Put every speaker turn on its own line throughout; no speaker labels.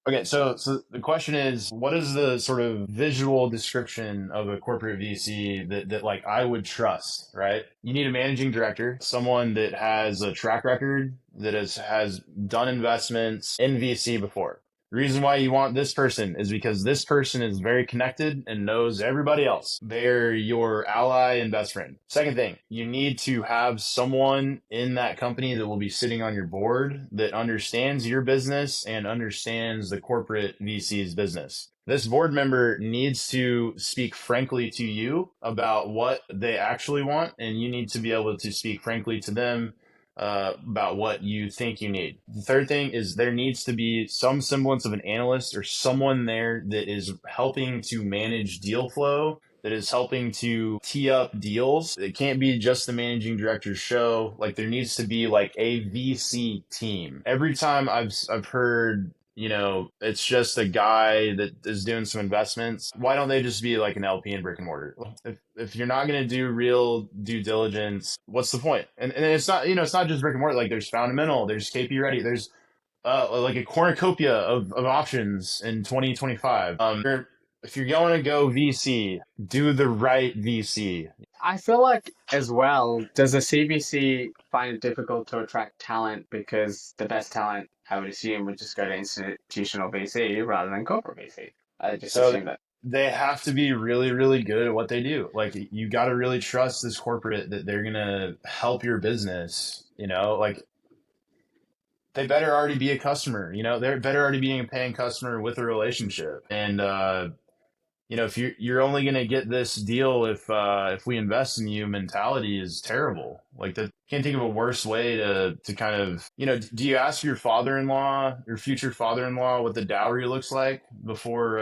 Okay, so the question is, what is the sort of visual description of a corporate VC that like I would trust, right? You need a managing director, someone that has a track record, that has done investments in VC before. The reason why you want this person is because this person is very connected and knows everybody else. They're your ally and best friend. Second thing, you need to have someone in that company that will be sitting on your board that understands your business and understands the corporate VC's business. This board member needs to speak frankly to you about what they actually want, and you need to be able to speak frankly to them about what you think you need. The third thing is there needs to be some semblance of an analyst or someone there that is helping to manage deal flow, that is helping to tee up deals. It can't be just the managing director's show. Like there needs to be like a VC team. Every time I've heard, it's just a guy that is doing some investments. Why don't they just be like an LP in brick and mortar? If you're not going to do real due diligence, what's the point? And it's not, it's not just brick and mortar. Like there's Fundamental, there's KP Ready, there's like a cornucopia of options in 2025. If you're going to go VC, do the right VC.
I feel like as well, does the CVC find it difficult to attract talent because the best talent, I would assume, would just go to institutional VC rather than corporate VC? I just
So
assume that.
they have to be really, really good at what they do. Like you got to really trust this corporate that they're going to help your business, like they better already be a customer, they're better already being a paying customer with a relationship. And, if you're only going to get this deal if we invest in you mentality is terrible. Like that, can't think of a worse way to kind of, do you ask your father-in-law, your future father-in-law, what the dowry looks like before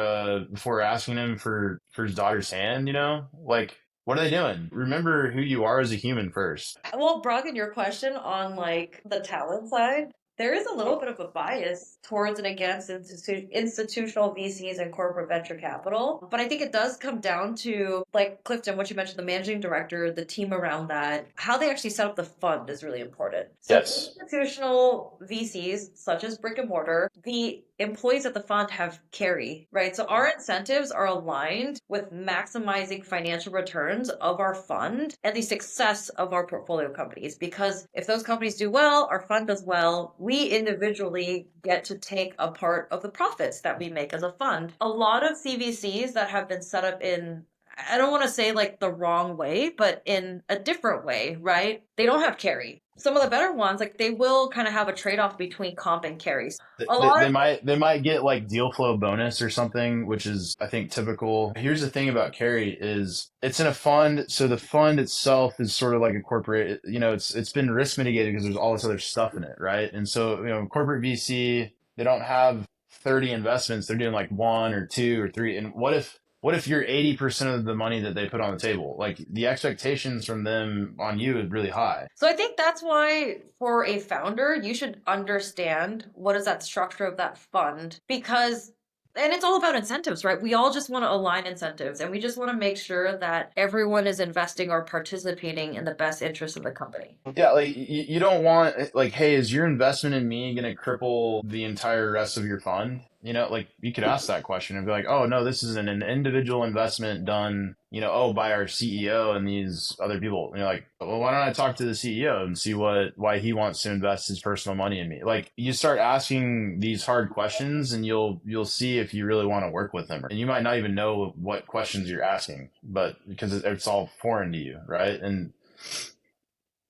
asking him for his daughter's hand? Like what are they doing? Remember who you are as a human first.
Well, Bhragan, your question on like the talent side, there is a little bit of a bias towards and against institutional VCs and corporate venture capital. But I think it does come down to, like Clifton, what you mentioned, the managing director, the team around that, how they actually set up the fund is really important. So
Yes.
institutional VCs, such as brick and mortar, the employees at the fund have carry, right? So our incentives are aligned with maximizing financial returns of our fund and the success of our portfolio companies. Because if those companies do well, our fund does well, we individually get to take a part of the profits that we make as a fund. A lot of CVCs that have been set up in, I don't want to say like the wrong way, but in a different way, right? They don't have carry. Some of the better ones, like they will kind of have a trade-off between comp and carries. A lot of
They might get like deal flow bonus or something, which is I think typical. Here's the thing about carry is it's in a fund, so the fund itself is sort of like a corporate. It's been risk mitigated because there's all this other stuff in it, right? And so corporate VC, they don't have 30 investments; they're doing like one or two or three. And what if you're 80% of the money that they put on the table? Like the expectations from them on you is really high.
So I think that's why for a founder, you should understand what is that structure of that fund because and it's all about incentives, right? We all just want to align incentives and we just want to make sure that everyone is investing or participating in the best interest of the company.
Yeah, like you don't want like, hey, is your investment in me going to cripple the entire rest of your fund? Like you could ask that question and be like, oh no, this is an individual investment done, by our CEO and these other people. And you're like, well, why don't I talk to the CEO and see why he wants to invest his personal money in me? Like you start asking these hard questions and you'll see if you really want to work with them. And you might not even know what questions you're asking, but because it's all foreign to you, right? And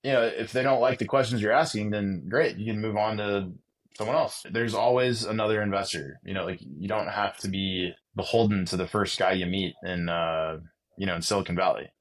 if they don't like the questions you're asking, then great, you can move on to someone else. There's always another investor. Like you don't have to be beholden to the first guy you meet in Silicon Valley.